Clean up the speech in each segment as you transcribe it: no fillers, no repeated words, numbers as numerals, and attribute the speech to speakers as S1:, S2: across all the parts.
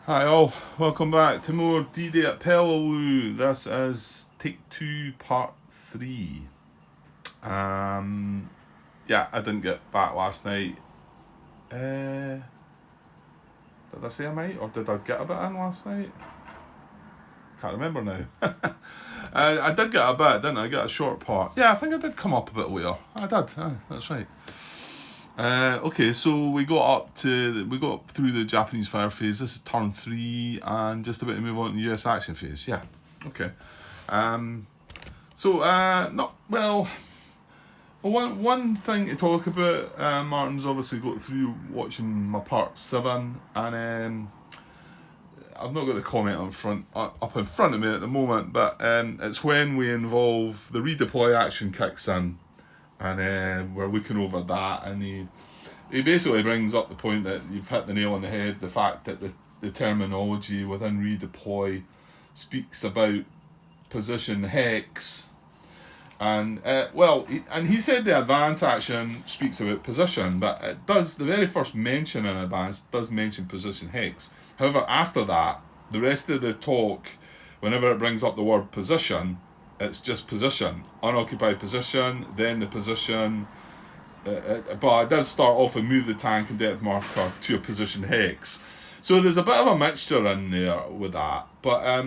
S1: Hi all, welcome back to more D-Day at Peleliu. This is take two, part three. Um, yeah, I didn't get back last night. Did I say I might, or did I get a bit in last night? Can't remember now. I did get a bit, didn't I? I got a short part. Yeah, I think I did come up a bit later. I did. That's right. Okay, so we got through the Japanese fire phase. This is turn three, and just about to move on to the US action phase. Yeah, okay. Um, not well. One thing to talk about. Martin's obviously got through watching my part seven, and I've not got the comment up in front of me at the moment, but it's when we involve the redeploy action kicks in, and we're looking over that, and he basically brings up the point that you've hit the nail on the head. The fact that the terminology within redeploy speaks about position hex, and he said the advance action speaks about position, but it does the very first mention in advance does mention position hex. However, after that, the rest of the talk, whenever it brings up the word position, it's just position, unoccupied position, then the position. But it does start off with move the tank and depth marker to a position hex. So there's a bit of a mixture in there with that, but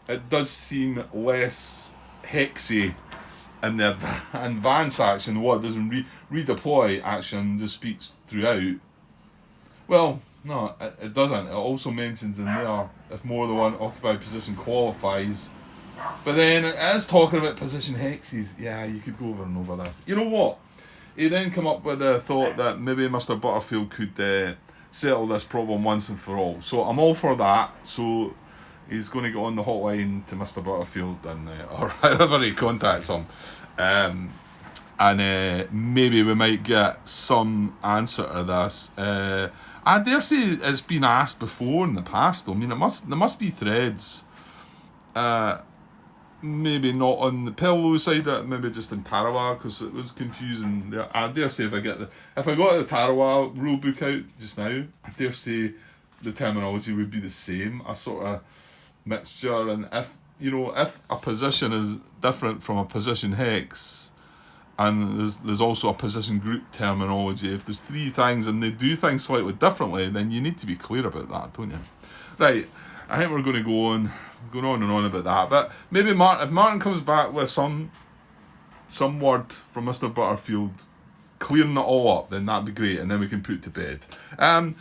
S1: it does seem less hexy in the advance action. What doesn't redeploy action just speaks throughout. Well, no, it doesn't. It also mentions in there if more than one occupied position qualifies. But then it is talking about position hexes. Yeah, you could go over and over this. You know what? He then come up with the thought that maybe Mr. Butterfield could settle this problem once and for all. So I'm all for that. So he's going to go on the hotline to Mr. Butterfield and or however he contacts him, and maybe we might get some answer to this. I dare say it's been asked before in the past. Though. I mean, there must be threads. Maybe not on the Peleliu side, maybe just in Tarawa because it was confusing. There, I dare say if I got the Tarawa rule book out just now, I dare say the terminology would be the same, a sort of mixture. And if a position is different from a position hex, and there's also a position group terminology, if there's three things and they do things slightly differently, then you need to be clear about that, don't you? Right. I think we're going to going on and on about that. But maybe if Martin comes back with some word from Mr. Butterfield clearing it all up, then that'd be great, and then we can put it to bed. I'm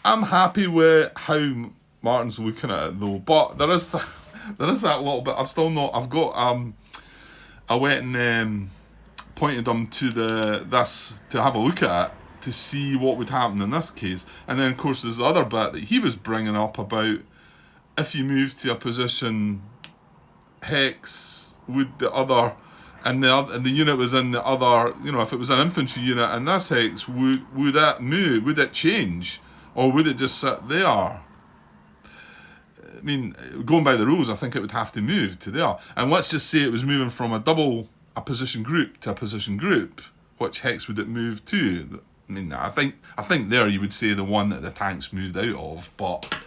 S1: happy with how Martin's looking at it though, but there is that little bit. I went and pointed them to this to have a look at it to see what would happen in this case, and then of course there's the other bit that he was bringing up about. If you move to a position hex, would the other and the unit was in the other, if it was an infantry unit in this hex, would that move? Would it change, or would it just sit there? I mean, going by the rules, I think it would have to move to there. And let's just say it was moving from a position group to a position group. Which hex would it move to? I mean, I think there you would say the one that the tanks moved out of, but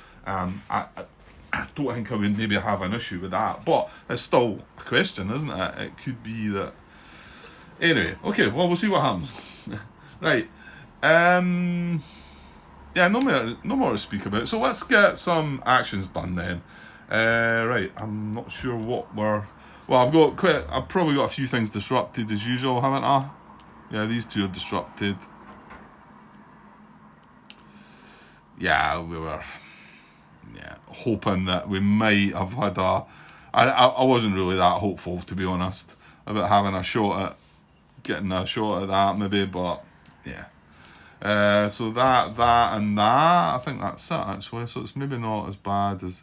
S1: I don't think I would maybe have an issue with that, but it's still a question, isn't it? It could be that. Anyway, okay, well, we'll see what happens. Right. Yeah, no more to speak about. So let's get some actions done then. Right, I'm not sure what we're. Well, I've probably got a few things disrupted as usual, haven't I? Yeah, these two are disrupted. Yeah, we were. Yeah, hoping that we might have had I wasn't really that hopeful, to be honest, about having getting a shot at that maybe, but yeah. So that and that, I think that's it actually. So it's maybe not as bad as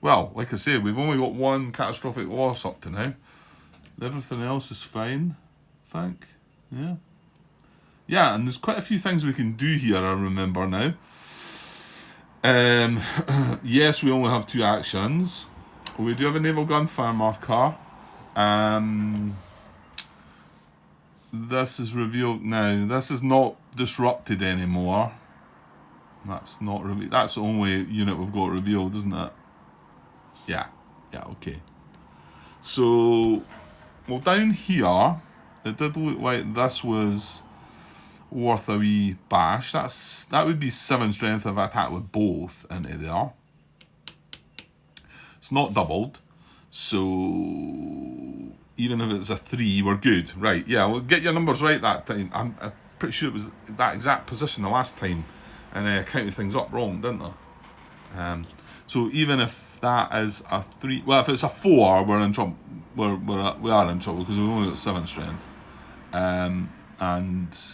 S1: well, like I say, we've only got one catastrophic loss up to now. Everything else is fine, I think. Yeah. Yeah, and there's quite a few things we can do here, I remember now. Yes, we only have two actions. We do have a naval gunfire marker. This is revealed now. This is not disrupted anymore. That's not revealed. That's the only unit we've got revealed, isn't it? Yeah. Yeah, okay. So, well, down here, it did look like this was worth a wee bash. That would be 7 strength if I attack with both into there. It's not doubled. So, even if it's a 3, we're good. Right, yeah, well, get your numbers right that time. I'm pretty sure it was that exact position the last time. And I counted things up wrong, didn't I? So even if that is a 3, well, if it's a 4, we're in trouble. We are in trouble because we've only got 7 strength. And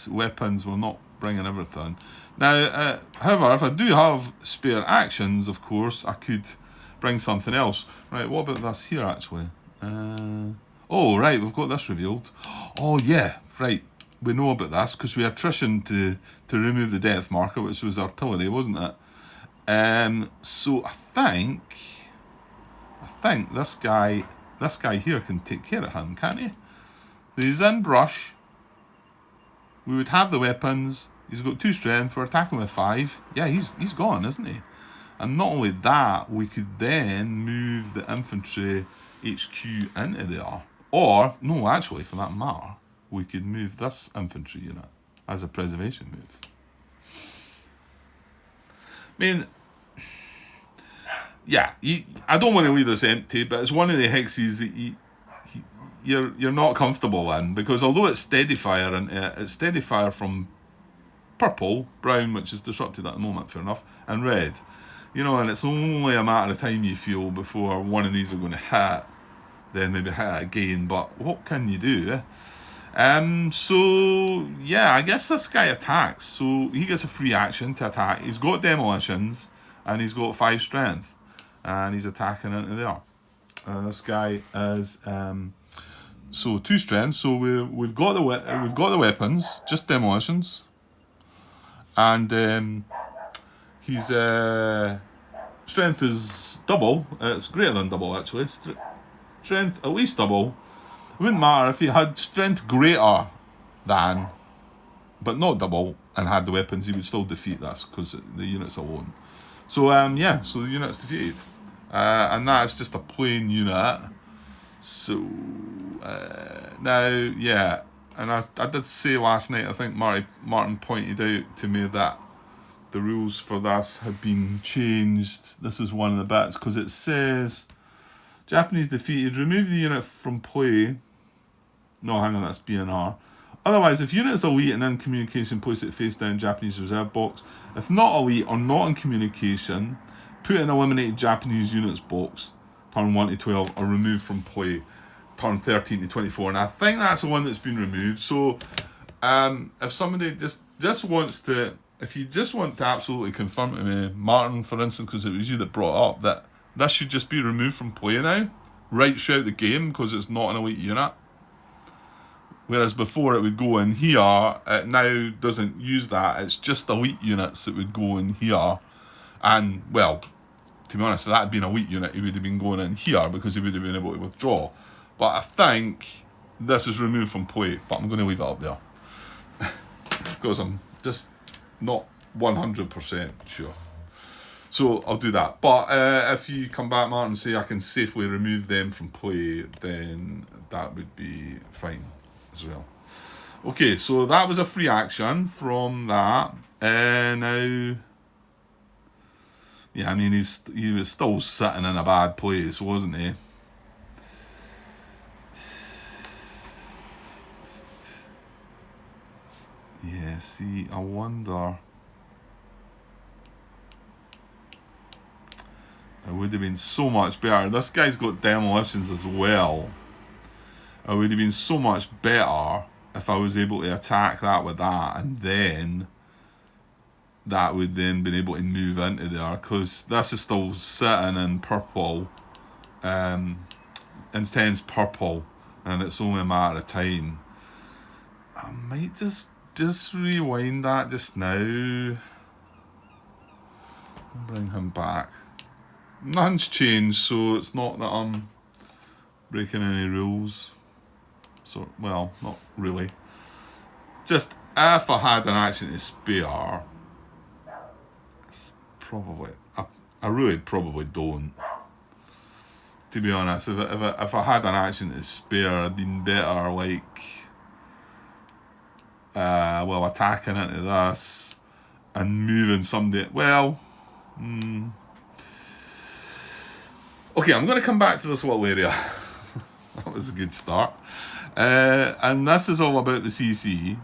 S1: weapons, we're not bringing everything. Now, however, if I do have spare actions, of course, I could bring something else. Right, what about this here, actually? Oh, right, we've got this revealed. Oh, yeah, right. We know about this because we attrition to remove the death marker, which was artillery, wasn't it? So I think this guy here can take care of him, can't he? So he's in brush. We would have the weapons. He's got 2 strength. We're attacking with 5. Yeah, he's gone, isn't he? And not only that, we could then move the infantry HQ into there. Or, no, actually, for that matter, we could move this infantry unit as a preservation move. I mean, yeah, I don't want to leave this empty, but it's one of the hexes that you're not comfortable in, because although it's steady fire, and it's steady fire from purple, brown, which is disrupted at the moment, fair enough, and red. You know, and it's only a matter of time, you feel, before one of these are going to hit, then maybe hit it again, but what can you do? So, yeah, I guess this guy attacks, so he gets a free action to attack. He's got demolitions, and he's got 5 strength, and he's attacking into there. This guy is so 2 strength. So we've got the weapons, just demolitions, and his strength is double. It's greater than double, actually. Strength at least double. It wouldn't matter if he had strength greater than, but not double, and had the weapons. He would still defeat this because the unit's alone. So yeah, so the unit's defeated, and that's just a plain unit. So now, yeah, and I did say last night, I think Martin pointed out to me that the rules for this had been changed. This is one of the bits, because it says Japanese defeated, remove the unit from play. No, hang on, that's BNR. Otherwise, if unit is elite and in communication, place it face down Japanese reserve box. If not elite or not in communication, put in eliminated Japanese units box, turn 1 to 12, or remove from play, turn 13 to 24. And I think that's the one that's been removed. So if somebody just wants to, if you just want to absolutely confirm to me, Martin, for instance, because it was you that brought up, that this should just be removed from play now, right throughout the game, because it's not an elite unit. Whereas before it would go in here, it now doesn't use that. It's just elite units that would go in here. And, well, to be honest, if that had been a elite unit, he would have been going in here because he would have been able to withdraw. But I think this is removed from play, but I'm going to leave it up there. Because I'm just not 100% sure. So I'll do that. But if you come back, Martin, and say I can safely remove them from play, then that would be fine as well. Okay, so that was a free action from that. Now, yeah, I mean, he was still sitting in a bad place, wasn't he? Yeah, see, I wonder. It would have been so much better. This guy's got demolitions as well. It would have been so much better if I was able to attack that with that, and then that would then been able to move into there, because this is still sitting in purple, intense purple, and it's only a matter of time. I might just rewind that just now and bring him back. Nothing's changed, so it's not that I'm breaking any rules. So, well, not really. Just if I had an action to spare, I really probably don't. To be honest, if I had an action to spare, I'd been better like attacking into this and moving somebody. Well, okay, I'm going to come back to this little area. That was a good start. And this is all about the CC.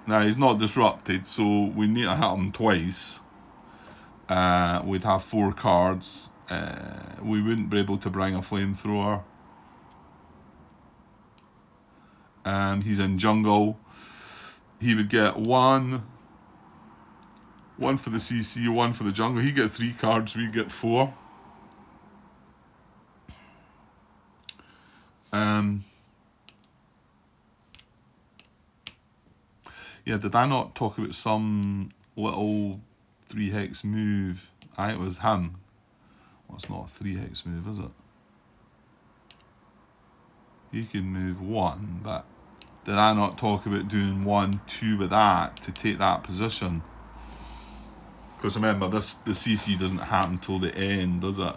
S1: Now, he's not disrupted, so we need to hit him twice. We'd have 4 cards. We wouldn't be able to bring a flamethrower. He's in jungle. He would get 1 for the CC, 1 for the jungle. He'd get 3 cards, we'd get 4. Yeah, did I not talk about some little 3-hex move? It was him. Well, it's not a 3-hex move, is it? He can move 1, but did I not talk about doing 1, 2 with that to take that position? Because remember, the CC doesn't happen till the end, does it?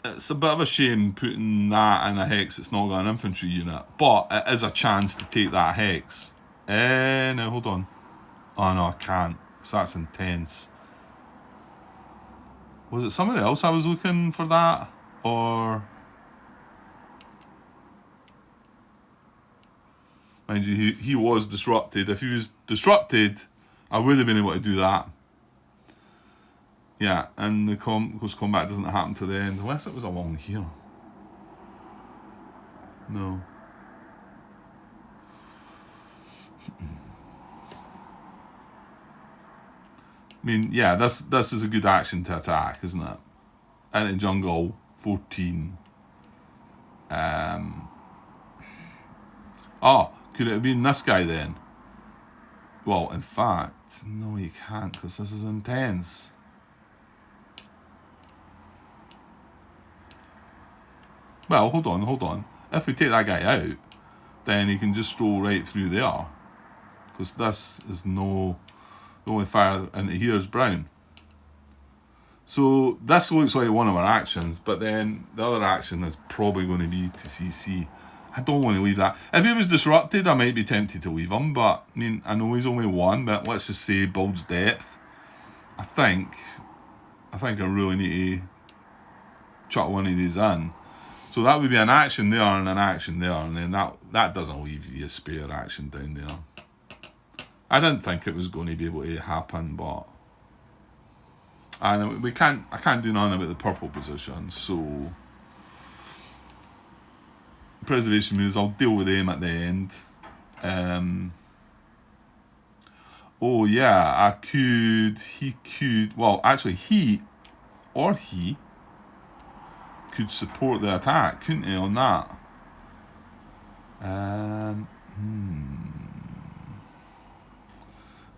S1: It's a bit of a shame putting that in a hex that's not got an infantry unit, but it is a chance to take that hex. No, hold on. Oh no, I can't. So that's intense. Was it somewhere else I was looking for that? Or... mind you, he was disrupted. If he was disrupted, I would have been able to do that. Yeah, and the close combat doesn't happen to the end, unless it was along here. No. I mean, yeah, this is a good action to attack, isn't it? Into jungle, 14. Oh, could it have been this guy then? Well, in fact, no, you can't, because this is intense. Well, hold on. If we take that guy out, then he can just stroll right through there. Because this is the only fire into here is brown. So this looks like one of our actions, but then the other action is probably going to be to CC. I don't want to leave that. If he was disrupted, I might be tempted to leave him, but I mean, I know he's only 1, but let's just say builds depth. I think I really need to chuck one of these in. So that would be an action there and an action there, and then that doesn't leave you a spare action down there. I didn't think it was going to be able to happen, but I can't do nothing about the purple position, so preservation moves, I'll deal with them at the end. Oh yeah, he could support the attack, couldn't he, on that?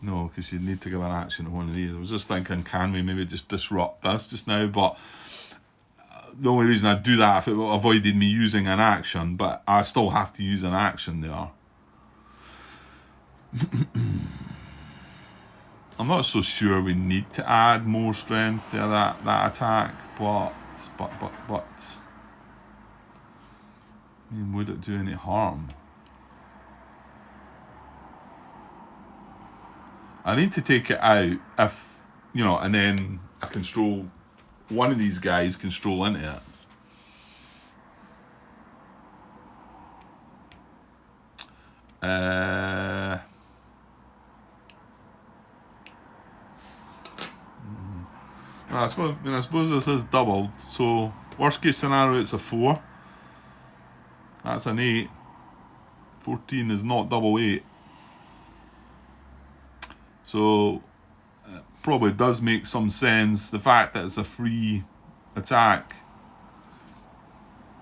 S1: No, because you'd need to give an action to one of these. I was just thinking, can we maybe just disrupt this just now? But the only reason I'd do that if it avoided me using an action, but I still have to use an action there. I'm not so sure we need to add more strength to that attack, but I mean, would it do any harm? I need to take it out if, and then I can stroll, one of these guys can stroll into it. I suppose this is doubled, so worst case scenario it's a 4. That's an 8. 14 is not double 8. So probably does make some sense, the fact that it's a free attack,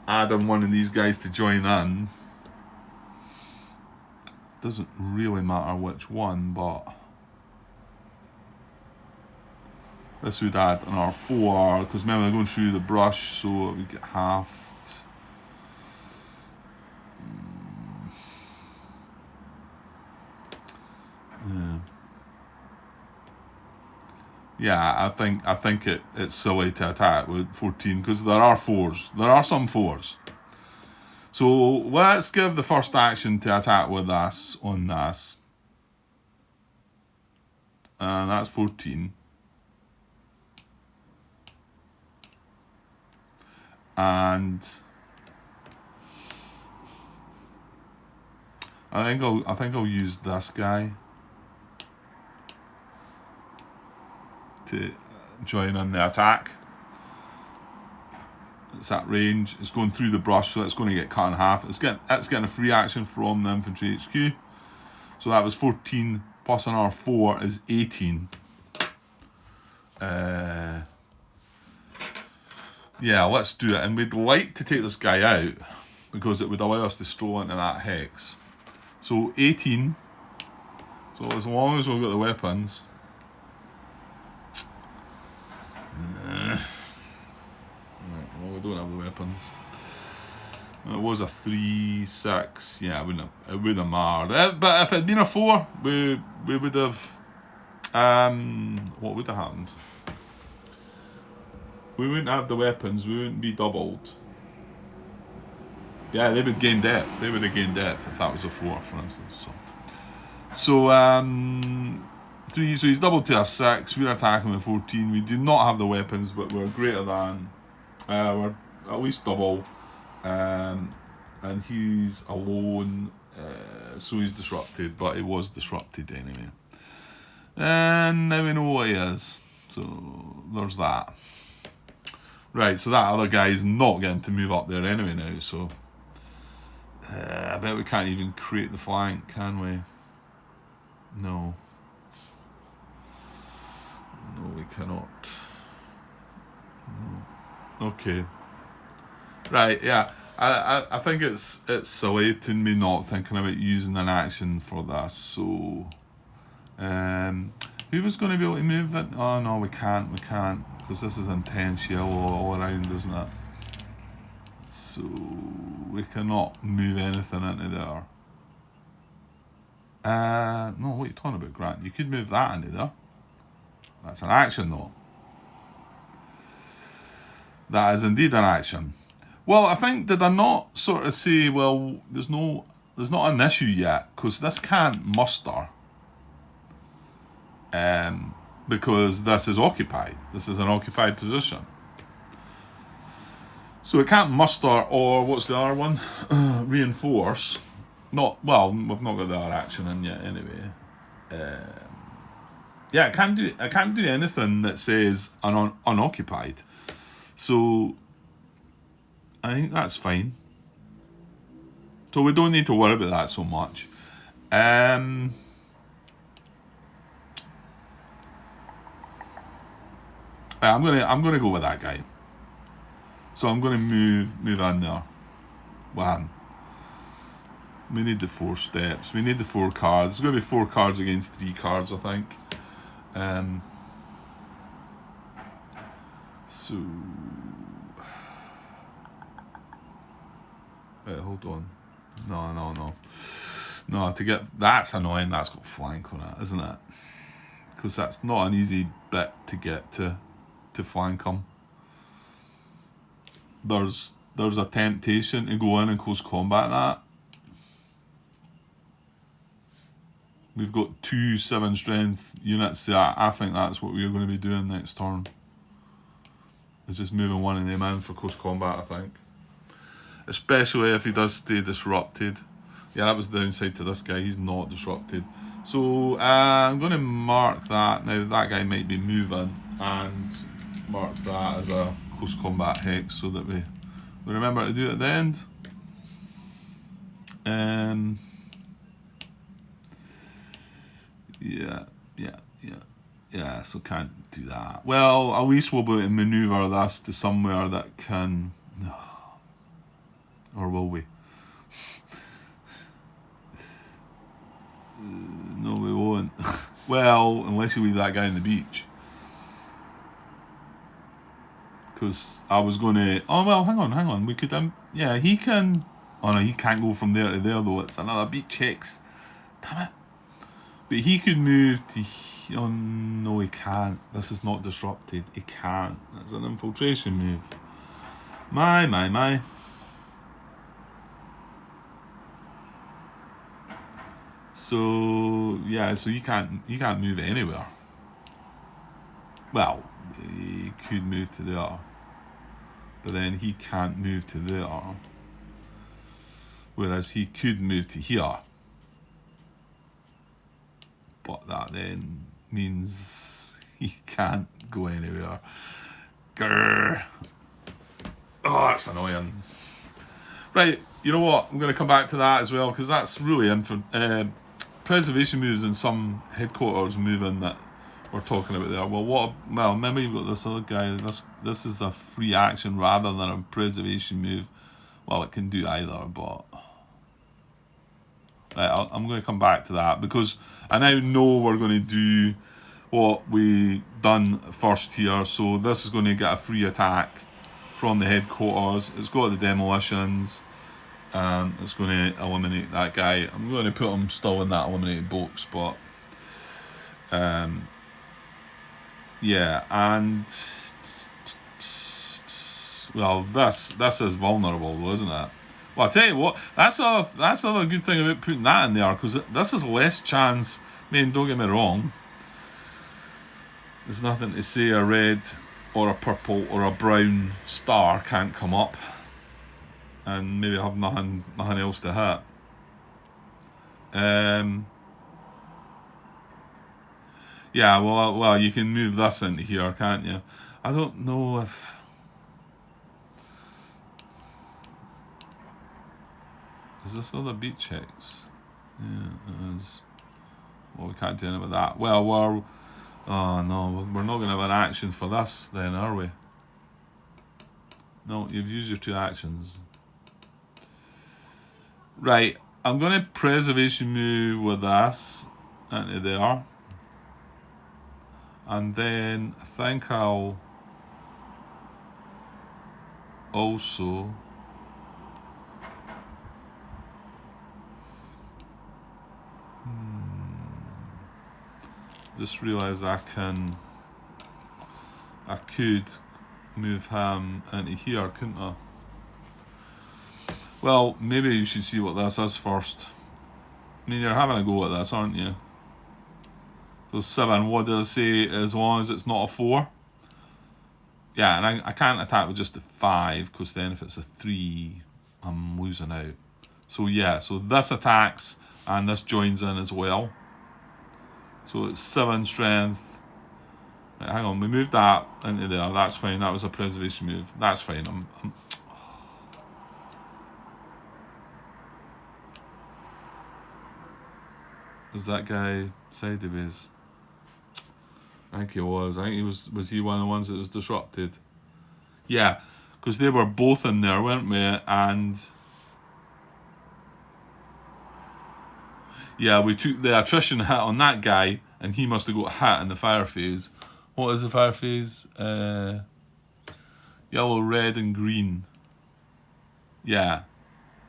S1: adding one of these guys to join in. Doesn't really matter which one, but this would add an R4, because remember they're going through the brush, so it would get halved. Yeah. Yeah, I think it's silly to attack with 14 because there are fours. There are some fours. So let's give the first action to attack with this on this. And that's 14. And I think I'll use this guy to join in the attack. It's at range. It's going through the brush, so it's going to get cut in half. It's getting a free action from the infantry HQ. So that was 14 plus another 4 is 18. Yeah, let's do it. And we'd like to take this guy out because it would allow us to stroll into that hex. So 18. So as long as we've got the weapons. Well, we don't have the weapons. It was a 3-6. Yeah, it wouldn't have mattered. But if it had been a 4, we would have. What would have happened? We wouldn't have the weapons. We wouldn't be doubled. Yeah, they would gain depth. They would have gained depth if that was a 4, for instance. So 3. So he's doubled to a 6. We're attacking with 14. We do not have the weapons, but we're greater than. We're at least double. And he's alone. So he's disrupted, but he was disrupted anyway. And now we know what he is. So there's that. Right, so that other guy is not getting to move up there anyway now, so I bet we can't even create the flank, can we? No. No, we cannot. No. Okay. Right, yeah. I think it's silly to me not thinking about using an action for this, so who was going to be able to move it? Oh no, we can't, because this is intense yellow all around, isn't it? So we cannot move anything into there. No, what are you talking about, Grant? You could move that into there. That's an action though. That is indeed an action. Well, I think, did I not sort of say, well, there's not an issue yet, because this can't muster. Because this is occupied. This is an occupied position. So it can't muster, or what's the other one? Reinforce. We've not got the other action in yet anyway. Yeah, it can't do anything that says unoccupied. So I think that's fine. So we don't need to worry about that so much. I'm gonna go with that guy. So I'm gonna move in there. Wham. We need the 4 steps. We need the 4 cards. It's gonna be 4 cards against 3 cards, I think. So wait, hold on. No, to get that's annoying. That's got flank on it, isn't it? Because that's not an easy bit to get to flank them. There's a temptation to go in and close combat that. We've got 2 7 strength units. So I think that's what we're going to be doing next turn. Is just moving one of them in for close combat, I think. Especially if he does stay disrupted. Yeah, that was the downside to this guy. He's not disrupted. So I'm going to mark that. Now that guy might be moving, and mark that as a close combat hex so that we remember to do it at the end. Yeah, so can't do that. Well, at least we'll be able to manoeuvre this to somewhere that can... Or will we? No, we won't. Well, unless you leave that guy on the beach. Because I was going to... Oh, well, hang on. We could... yeah, he can... Oh, no, he can't go from there to there, though. It's another beach hex. Damn it. But he could move to Oh no, he can't. This is not disrupted. He can't. That's an infiltration move. My. So yeah, so you can't move anywhere. Well, he could move to there, but then he can't move to there. Whereas he could move to here. But that then means he can't go anywhere. Grrr. Oh, that's annoying. Right, you know what? I'm going to come back to that as well, because that's really preservation moves in some headquarters moving that we're talking about there. Well, remember you've got this other guy. This is a free action rather than a preservation move. Well, it can do either, but right, I'm going to come back to that because I now know we're going to do what we done first here. So this is going to get a free attack from the headquarters. It's got the demolitions. It's going to eliminate that guy. I'm going to put him still in that eliminated box, but yeah, and well, this is vulnerable, though, isn't it? Well, I'll tell you what, that's another good thing about putting that in there, because this is less chance. I mean, don't get me wrong. There's nothing to say a red or a purple or a brown star can't come up and maybe have nothing else to hit. Yeah, well, you can move this into here, can't you? I don't know if... Is this other beat checks? Yeah, it is. Well, we can't do anything with that. Well, oh no, we're not going to have an action for this then, are we? No, you've used your 2 actions. Right, I'm going to preservation move with this into there. And then I think I'll also just realised I could move him into here, couldn't I? Well, maybe you should see what this is first. I mean, you're having a go at this, aren't you? So 7, what does it say? As long as it's not a 4? Yeah, and I can't attack with just a 5, because then if it's a 3, I'm losing out. So yeah, so this attacks, and this joins in as well. So it's 7 strength. Right, hang on, we moved that into there. That's fine. That was a preservation move. That's fine. Was that guy sideways? I think he was. I think he was he one of the ones that was disrupted? Yeah, because they were both in there, weren't we? And yeah, we took the attrition hit on that guy, and he must have got hit in the fire phase. What is the fire phase? Yellow, red, and green. Yeah.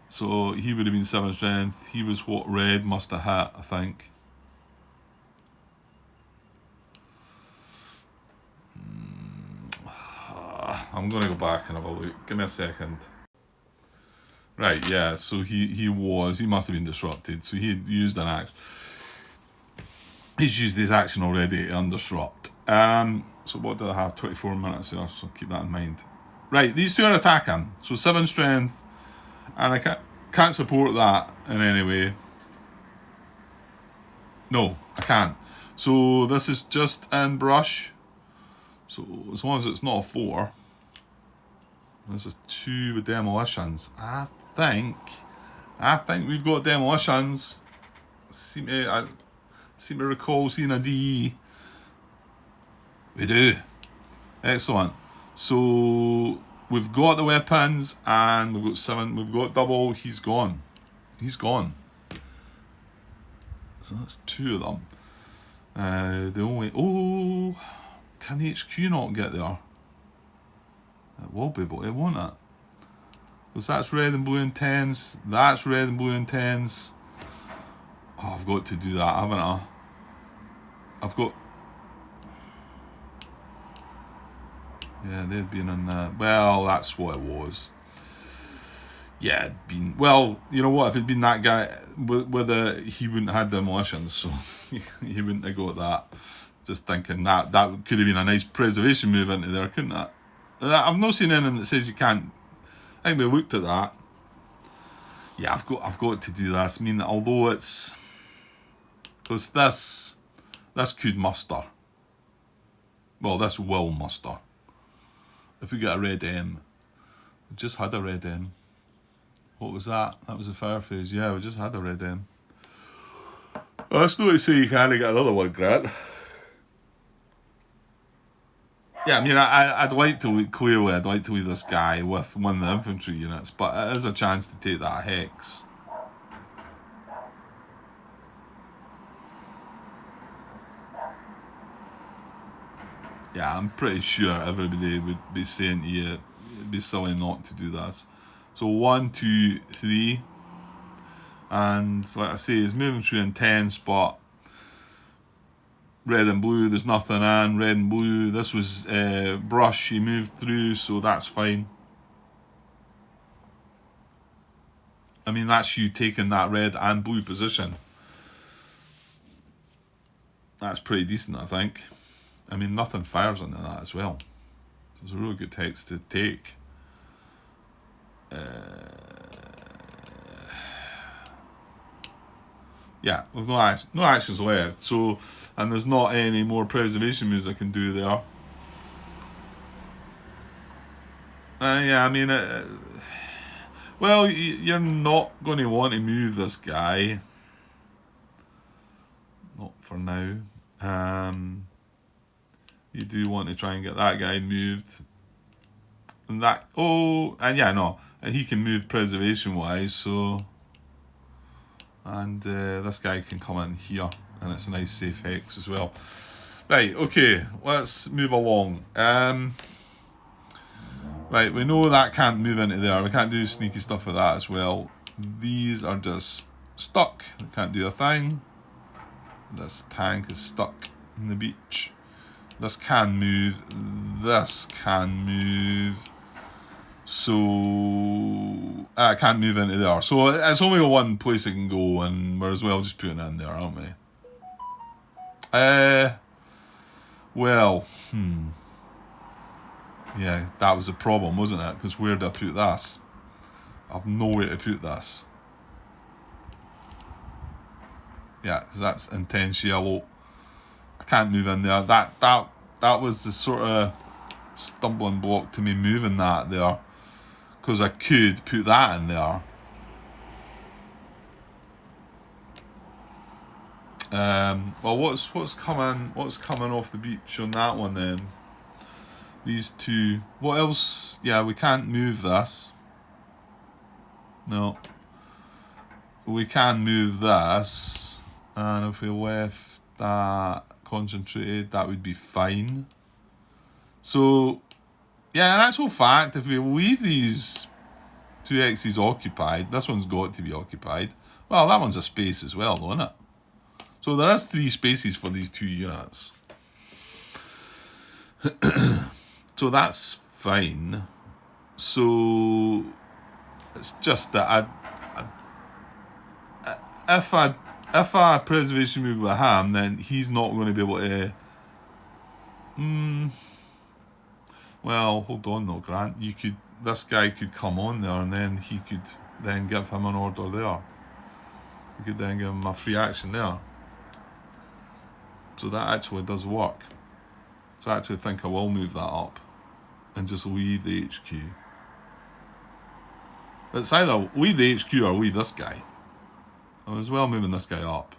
S1: So he would have been 7 strength. He was what red must have hit, I think. I'm going to go back and have a look. Give me a second. Right, yeah, so he must have been disrupted. So he had used an action. He's used his action already to undisrupt. So what did I have? 24 minutes there, so keep that in mind. Right, these 2 are attacking. So 7 strength, and I can't support that in any way. No, I can't. So this is just in brush. So as long as it's not a 4. This is 2 with demolitions. I think we've got demolitions. I seem to recall seeing a DE. We do. Excellent. So we've got the weapons, and we've got 7. We've got double. He's gone. He's gone. So that's 2 of them. Can the HQ not get there? It will be, but it won't it? Because that's red and blue intense. That's red and blue intense. Oh, I've got to do that, haven't I? Yeah, they'd been on that. Well, that's what it was. Yeah, it'd been. Well, you know what? If it'd been that guy, whether he wouldn't have had demolitions, so he wouldn't have got that. Just thinking that could have been a nice preservation move into there, couldn't it? I've not seen anything that says you can't. I think we looked at that. Yeah, I've got to do this. I mean, although it's because this could muster. Well, this will muster. If we get a red M, we just had a red M. What was that? That was a fire phase. Yeah, we just had a red M. Well, that's not to say you can't get another one, Grant. Yeah, I mean, I'd like to clearly, I'd like to leave this guy with one of the infantry units, but it is a chance to take that hex. Yeah, I'm pretty sure everybody would be saying to you, it'd be silly not to do this. So 1, 2, 3, and like I say, it's moving through intense, but red and blue, there's nothing in. Red and blue, this was brush he moved through, so that's fine. I mean, that's you taking that red and blue position. That's pretty decent, I think. I mean, nothing fires into that as well. It's a really good hex to take. Yeah, with no actions left. So, and there's not any more preservation moves I can do there. Yeah, I mean, well, you're not going to want to move this guy. Not for now. You do want to try and get that guy moved. And that, and yeah, no, and he can move preservation wise, so. And this guy can come in here, and it's a nice safe hex as well. Right, okay, let's move along. Right, we know that can't move into there. We can't do sneaky stuff with that as well. These are just stuck. They can't do a thing. This tank is stuck in the beach. This can move. This can move. So I can't move into there. So it's only one place it can go, and we're as well just putting it in there, aren't we? Well, yeah, that was a problem, wasn't it? Because where did I put this? I've nowhere to put this. Yeah, because that's intense yellow. I can't move in there. That was the sort of stumbling block to me moving that there, because I could put that in there. Well, what's coming off the beach on that one then? These two. What else? Yeah, we can't move this. No. We can move this, and if we left that concentrated, that would be fine. So, yeah, in actual fact, if we leave these two X's occupied, this one's got to be occupied. Well, that one's a space as well, though, isn't it? So there are 3 spaces for these 2 units. So that's fine. So it's just that if I preservation move with Ham, then he's not going to be able to. Well, hold on though, Grant. This guy could come on there, and then he could then give him an order there. You could then give him a free action there. So that actually does work. So I actually think I will move that up and just leave the HQ. It's either leave the HQ or leave this guy. I'm as well moving this guy up.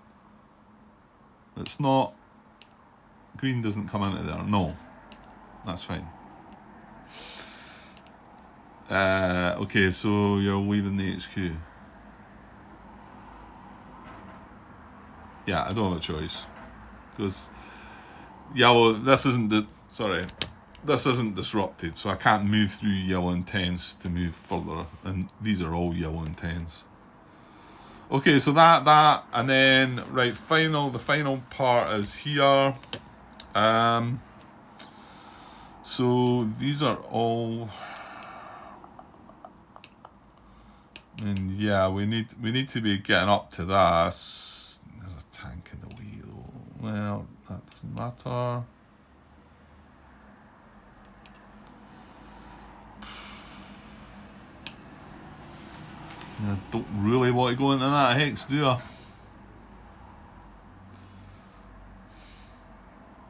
S1: It's not. Green doesn't come into there. No. That's fine. Okay, so you're leaving the HQ. Yeah, I don't have a choice. Because, yellow, this isn't disrupted, so I can't move through yellow intense to move further, and these are all yellow intense. Okay, so that, and then, right, the final part is here. So these are all, and yeah, we need to be getting up to this. There's a tank in the way though. Well, that doesn't matter. I don't really want to go into that hex, do I?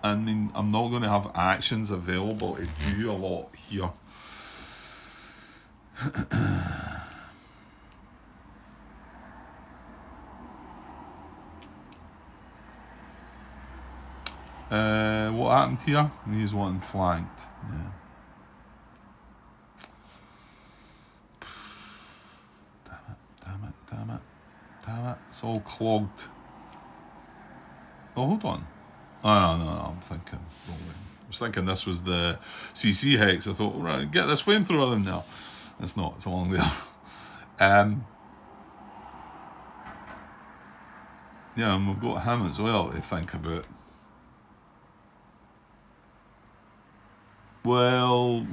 S1: I mean, I'm not going to have actions available to do a lot here. What happened here? He's wanting flanked. Yeah. Damn it. It's all clogged. Oh, hold on. Oh, no, I'm thinking wrong way. I was thinking this was the CC hex. I thought, right, get this flamethrower in there. It's not. It's along there. Yeah, and we've got him as well to think about. Well,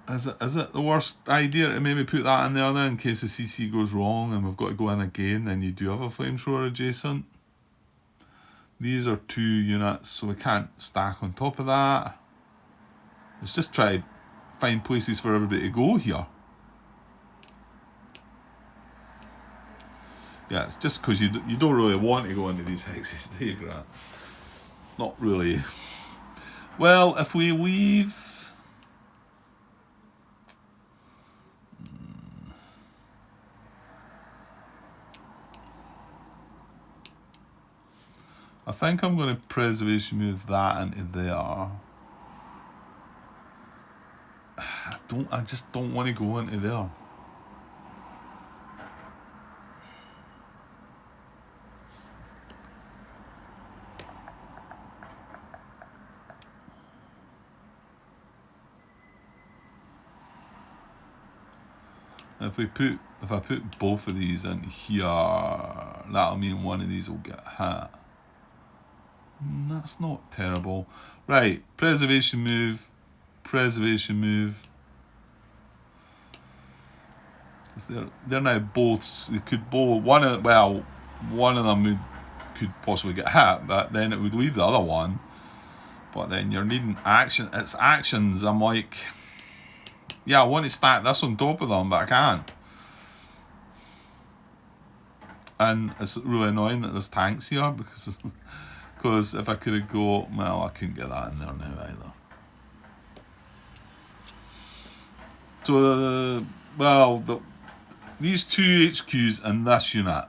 S1: Is it the worst idea to maybe put that in there then in case the CC goes wrong and we've got to go in again, then you do have a flamethrower adjacent? These are 2 units, so we can't stack on top of that. Let's just try to find places for everybody to go here. Yeah, it's just because you don't really want to go into these hexes, do you, Grant? Not really. Well, if we leave... I think I'm going to preservation move that into there. I just don't want to go into there. If I put both of these in here, that'll mean one of these will get hit. That's not terrible. Right, preservation move. They're now both. They could both. One of them could possibly get hit, but then it would leave the other one. But then you're needing action. It's actions. I'm like, yeah, I want to stack this on top of them, but I can't. And it's really annoying that there's tanks here because if I could go, well, I couldn't get that in there now either. So these 2 HQs and this unit.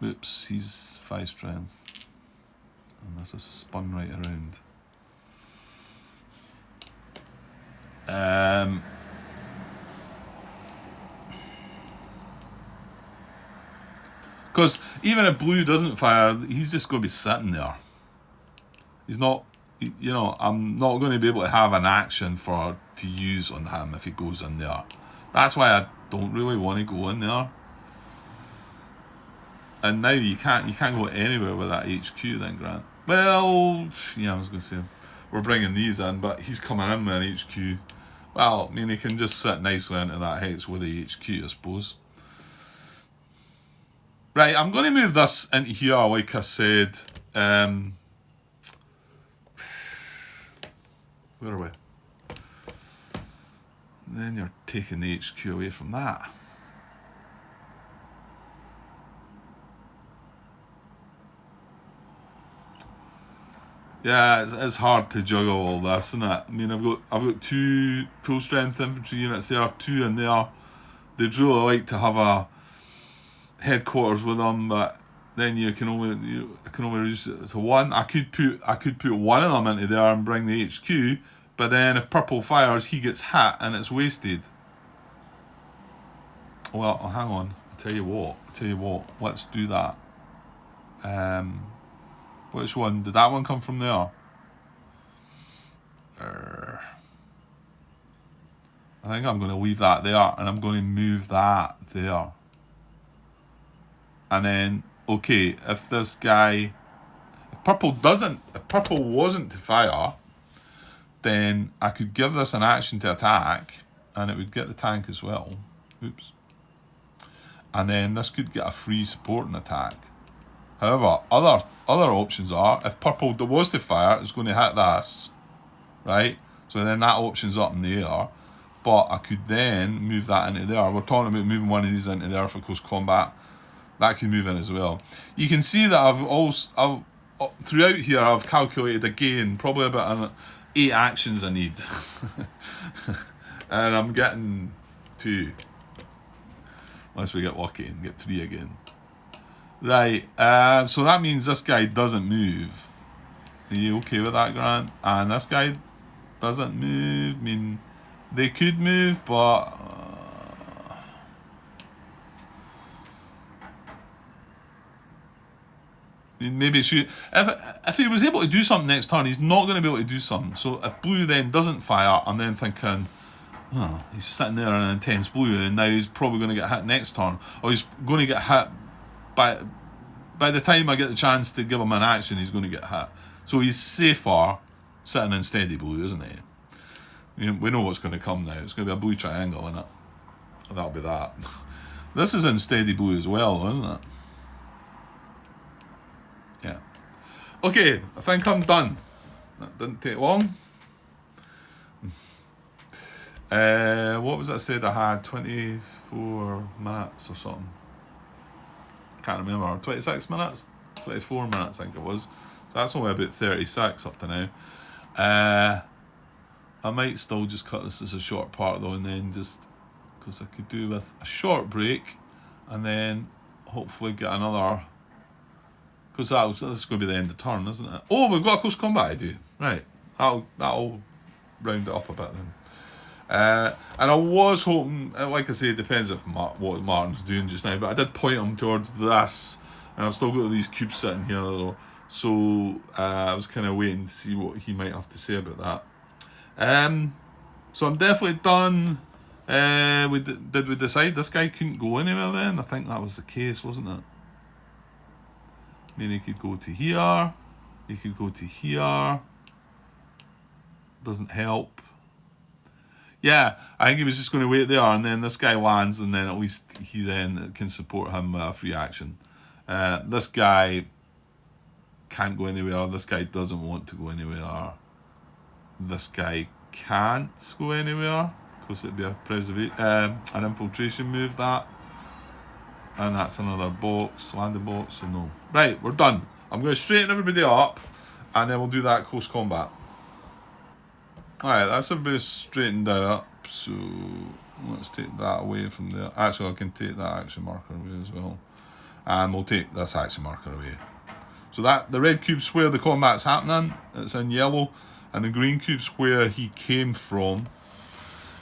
S1: Oops, he's 5 strength, and this is spun right around. Because even if blue doesn't fire, he's just going to be sitting there. He's not, I'm not going to be able to have an action to use on him if he goes in there. That's why I don't really want to go in there. And now you can't go anywhere with that HQ then, Grant. Well, yeah, I was going to say, we're bringing these in, but he's coming in with an HQ. Well, I mean, he can just sit nicely into that hex with the HQ, I suppose. Right, I'm going to move this into here, like I said. Where are we? And then you're taking the HQ away from that. Yeah, it's hard to juggle all this, isn't it? I mean, I've got 2 full strength infantry units there, 2 in there. They'd really like to have a headquarters with them, but then I can only reduce it to 1. I could put one of them into there and bring the HQ, but then if purple fires, he gets hit and it's wasted. Well, hang on. I tell you what. Let's do that. Which one? Did that one come from there? I think I'm going to leave that there, and I'm going to move that there. And then okay, if this guy, if purple wasn't to fire, then I could give this an action to attack, and it would get the tank as well. Oops. And then this could get a free supporting attack. However, other options are, if purple was to fire, it's going to hit this, right? So then that option's up in the air. But I could then move that into there. We're talking about moving one of these into there for close combat. That could move in as well. You can see that I've throughout here I've calculated again probably about 8 actions I need, and I'm getting 2. Unless we get lucky and get 3 again. Right. So that means this guy doesn't move. Are you okay with that, Grant? And this guy doesn't move. I mean, they could move, but maybe it should. If he was able to do something next turn, he's not going to be able to do something. So if blue then doesn't fire, I'm then thinking, oh, he's sitting there in an intense blue, and now he's probably going to get hit next turn, or he's going to get hit by the time I get the chance to give him an action, he's going to get hit. So he's safer sitting in steady blue, isn't he? We know what's going to come now. It's going to be a blue triangle, isn't it? And that'll be that. This is in steady blue as well, isn't it? Yeah. Okay, I think I'm done. That didn't take long. What was it I said I had? 24 minutes or something. Can't remember. 26 minutes? 24 minutes I think it was. So that's only about 36 up to now. I might still just cut this as a short part though, and then just, because I could do with a short break and then hopefully get another, because this is going to be the end of turn, isn't it? Oh, we've got a close combat to do. Right. That'll round it up a bit then. And I was hoping, like I say, it depends if what Martin's doing just now, but I did point him towards this, and I've still got these cubes sitting here though, so I was kind of waiting to see what he might have to say about that. So I'm definitely done. Did we decide this guy couldn't go anywhere then? I think that was the case, wasn't it? I mean, he could go to here, he could go to here, doesn't help. Yeah, I think he was just going to wait there, and then this guy lands, and then at least he then can support him with a free action. This guy can't go anywhere. This guy doesn't want to go anywhere. This guy can't go anywhere because it'd be an infiltration move, that, and that's another box, landing box. So no. Right, we're done. I'm going to straighten everybody up, and then we'll do that close combat. Alright, that's everybody straightened up, so let's take that away from there. Actually, I can take that action marker away as well. And we'll take this action marker away. So that the red cube's where the combat's happening, it's in yellow, and the green cube's where he came from.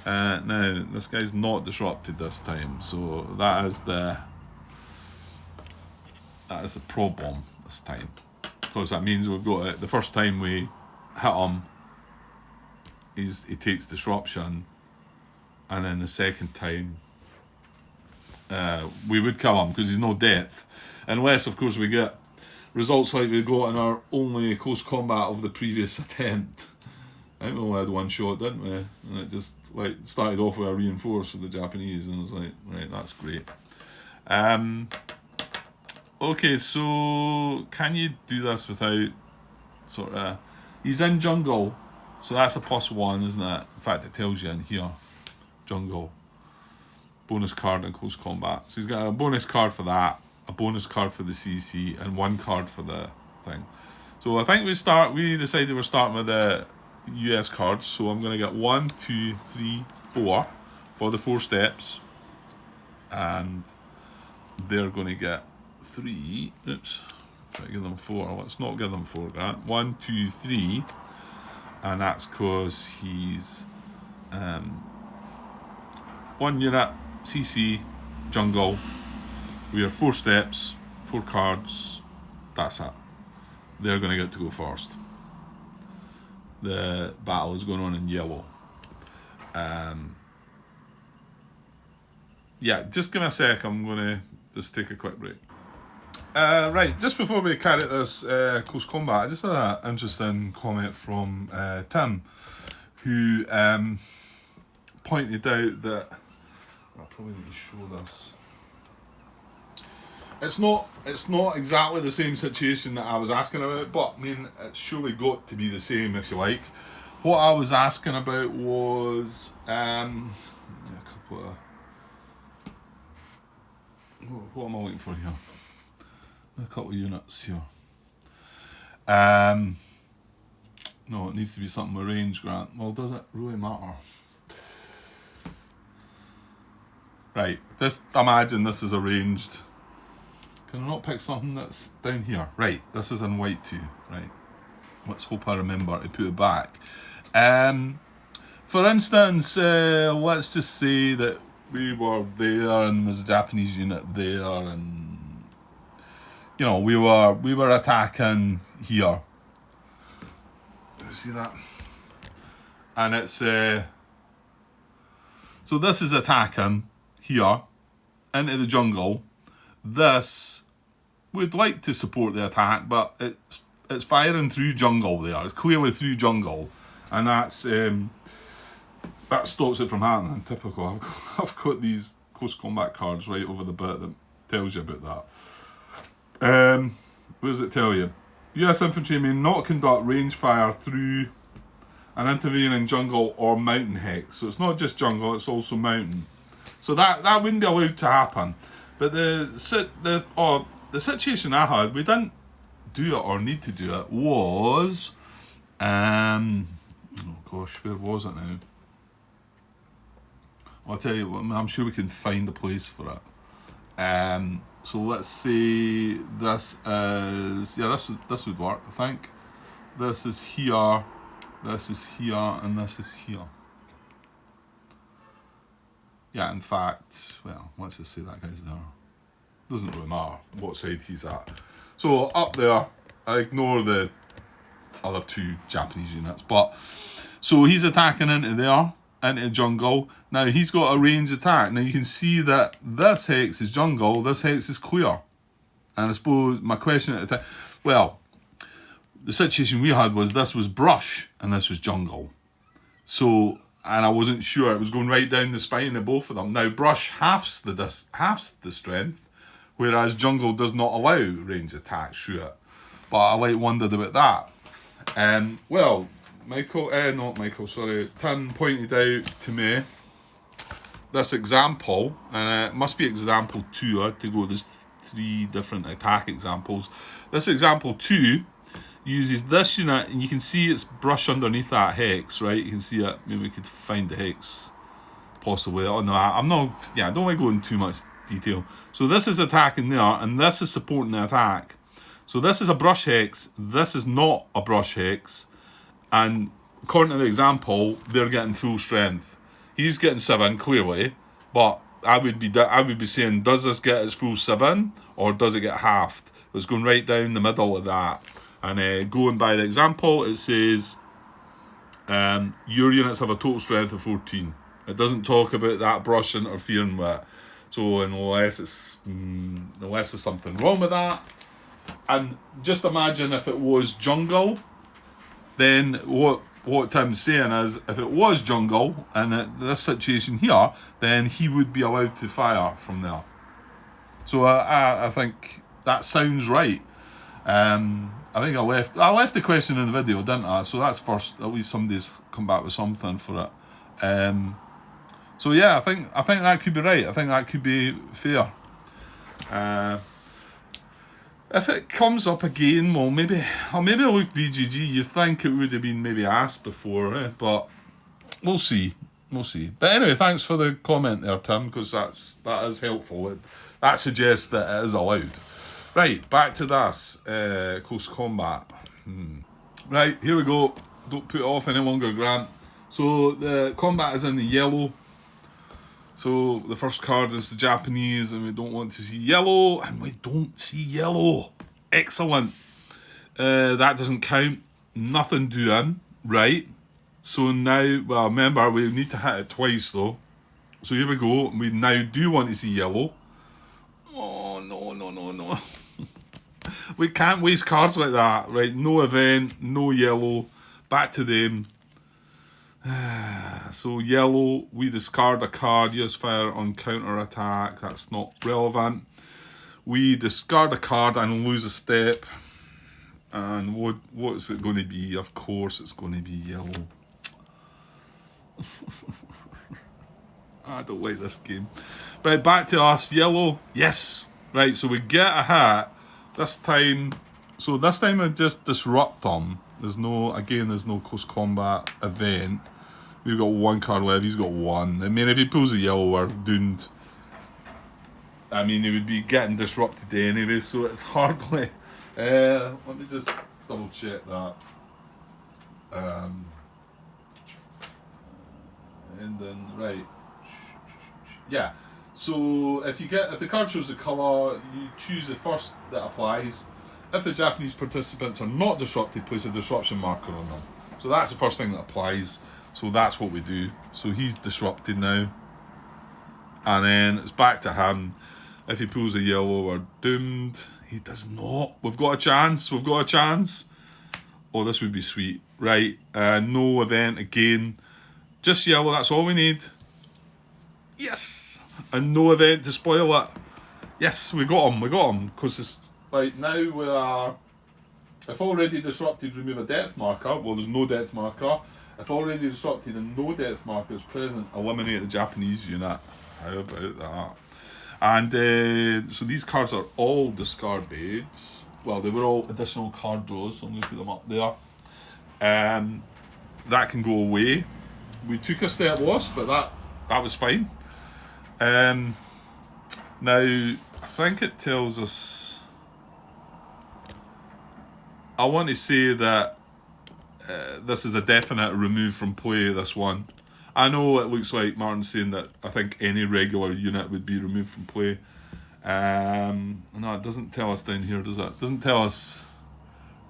S1: Now, this guy's not disrupted this time, so that is the problem this time. Because that means we've got it, the first time we hit him, he takes disruption, and then the second time we would kill him because he's no depth, unless of course we get results like we got in our only close combat of the previous attempt. I think we only had one shot, didn't we? And it just like started off with a reinforce for the Japanese, and I was like, right, that's great. Okay, so can you do this without sort of? He's in jungle. So that's a +1, isn't it? In fact, it tells you in here, jungle. Bonus card in close combat. So he's got a bonus card for that, a bonus card for the CC, and 1 card for the thing. So I think we decided we're starting with the US cards. So I'm going to get 1, 2, 3, 4 for the 4 steps. And they're going to get 3. Oops. Try to give them 4. Let's not give them 4, Grant. 1, 2, 3. And that's because he's 1 unit, CC, jungle. We have 4 steps, 4 cards. That's it. They're going to get to go first. The battle is going on in yellow. Yeah, just give me a sec. I'm going to just take a quick break. Right, just before we carry this close combat, I just had an interesting comment from Tim, who pointed out that I probably need to show this. It's not exactly the same situation that I was asking about, but I mean it's surely got to be the same if you like. What I was asking about was a couple of what am I looking for here? A couple of units here. No, it needs to be something with range, Grant. Well, does it really matter? Right, this imagine this is arranged. Can I not pick something that's down here? Right, this is in white too. Right, let's hope I remember to put it back. For instance, let's just say that we were there and there's a Japanese unit there, and you know we were attacking here. Do you see that? And it's so this is attacking here into the jungle. This would like to support the attack, but it's firing through jungle there. It's clearly through jungle, and that's that stops it from happening. Typical. I've got these close combat cards right over the bit that tells you about that. What does it tell you? US infantry may not conduct range fire through an intervening jungle or mountain hex. So it's not just jungle; it's also mountain. So that wouldn't be allowed to happen. But the situation I had, we didn't do it or need to do it, was oh gosh, where was it now? I'll tell you what, I'm sure we can find a place for it. So let's say this is, yeah, this would work, I think. This is here, and this is here. Yeah, in fact, well, let's just say that guy's there. Doesn't really matter what side he's at. So up there, I ignore the other two Japanese units, but so he's attacking into there, into jungle. Now he's got a range attack. Now you can see that this hex is jungle, this hex is clear. And I suppose my question at the time, well, the situation we had was this was brush and this was jungle. So, and I wasn't sure, it was going right down the spine of both of them. Now brush halves the strength, whereas jungle does not allow range attacks through it. But I wondered about that. Well, Tim pointed out to me this example, and it must be example 2. I had to go, there's 3 different attack examples. This example 2 uses this unit, and you can see it's brush underneath that hex, right? You can see it. Maybe we could find the hex possibly. Oh no, I don't want to go into too much detail. So this is attacking there, and this is supporting the attack. So this is a brush hex, this is not a brush hex, and according to the example, they're getting full strength. He's getting 7 clearly, but I would be saying, does this get its full 7 or does it get halved? It's going right down the middle of that. And going by the example, it says your units have a total strength of 14. It doesn't talk about that brush interfering with it. So unless there's something wrong with that. And just imagine if it was jungle, then what Tim's saying is, if it was jungle and this situation here, then he would be allowed to fire from there. So I think that sounds right. I think I left the question in the video, didn't I? So that's first. At least somebody's come back with something for it. So yeah, I think that could be right. I think that could be fair. If it comes up again, well, maybe I'll look BGG. You think it would have been maybe asked before, but we'll see. But anyway, thanks for the comment there, Tim, because that is helpful. That suggests that it is allowed. Right, back to this close combat. Right, here we go. Don't put it off any longer, Grant. So the combat is in the yellow. So the first card is the Japanese, and we don't want to see yellow, and we don't see yellow. Excellent. That doesn't count. Nothing doing. Right. So now, well, remember, we need to hit it twice, though. So here we go. We now do want to see yellow. Oh, no. We can't waste cards like that, right? No event, no yellow. Back to them. So yellow, we discard a card, use fire on counter attack. That's not relevant. We discard a card and lose a step. And what's it going to be? Of course it's going to be yellow. I don't like this game. Right, back to us. Yellow. Yes. Right, so we get a hat. This time... So this time I just disrupt them. There's no close combat event. We've got one card left. He's got one. I mean, if he pulls a yellow, we're doomed. I mean, he would be getting disrupted anyway, so it's hardly... let me just double check that. And then, right. Yeah. So if the card shows the colour, you choose the first that applies. If the Japanese participants are not disrupted, place a disruption marker on them. So that's the first thing that applies. So that's what we do. So he's disrupted now. And then it's back to him. If he pulls a yellow, we're doomed. He does not. We've got a chance. We've got a chance. Oh, this would be sweet. Right. No event again. Just yellow. That's all we need. Yes. And no event to spoil it. Yes, we got him. We got him. Because it's like now we are... If already disrupted, remove a depth marker. Well, there's no depth marker. If already disrupted and no depth marker is present, eliminate the Japanese unit. How about that? And so these cards are all discarded. Well, they were all additional card draws, so I'm going to put them up there. That can go away. We took a step loss, but that was fine. Now, I think it tells us... I want to say that this is a definite remove from play, this one. I know it looks like Martin's saying that I think any regular unit would be removed from play. No, it doesn't tell us down here, does it? It doesn't tell us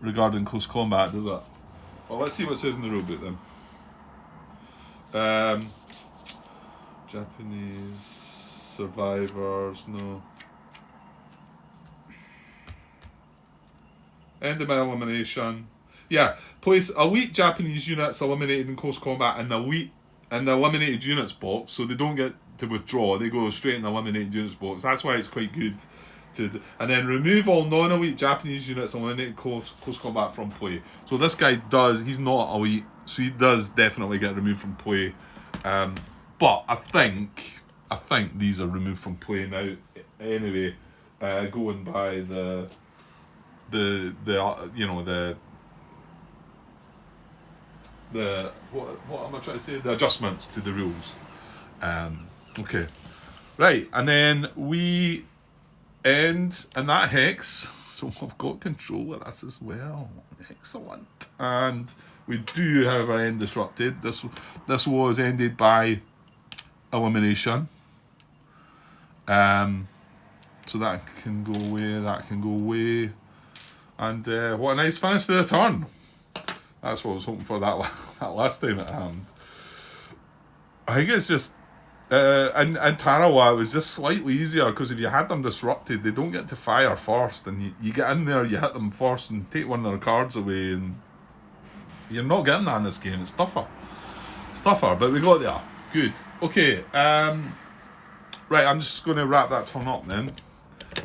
S1: regarding close combat, does it? Well, let's see what it says in the rulebook then. Japanese survivors, no. End of my elimination. Yeah, place elite Japanese units eliminated in close combat in the eliminated units box, so they don't get to withdraw. They go straight in the eliminated units box. That's why it's quite good to. And then remove all non-elite Japanese units eliminated close combat from play. So this guy he's not elite, so he does definitely get removed from play. But I think these are removed from play now. Anyway, going by the what am I trying to say? The adjustments to the rules. Okay. Right, and then we end in that hex. So I've got control of this as well. Excellent. And we do, however, end disrupted. This was ended by elimination. So that can go away, that can go away. And what a nice finish to the turn. That's what I was hoping for that last time at hand. I think it's just... in Tarawa, it was just slightly easier, because if you had them disrupted, they don't get to fire first. And you get in there, you hit them first and take one of their cards away. And you're not getting that in this game. It's tougher. It's tougher, but we got there. Good. Okay. Right, I'm just going to wrap that turn up then.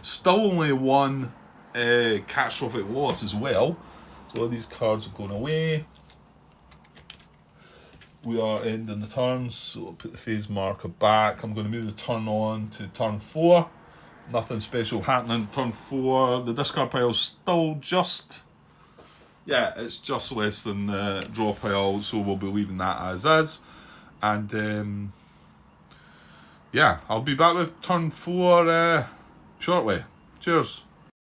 S1: Still only one catastrophic loss as well. So all these cards are going away. We are ending the turns, so I'll put the phase marker back. I'm going to move the turn on to turn 4. Nothing special happening. Turn 4. The discard pile's still just... Yeah, it's just less than the draw pile, so we'll be leaving that as is. And yeah, I'll be back with turn 4 shortly. Cheers.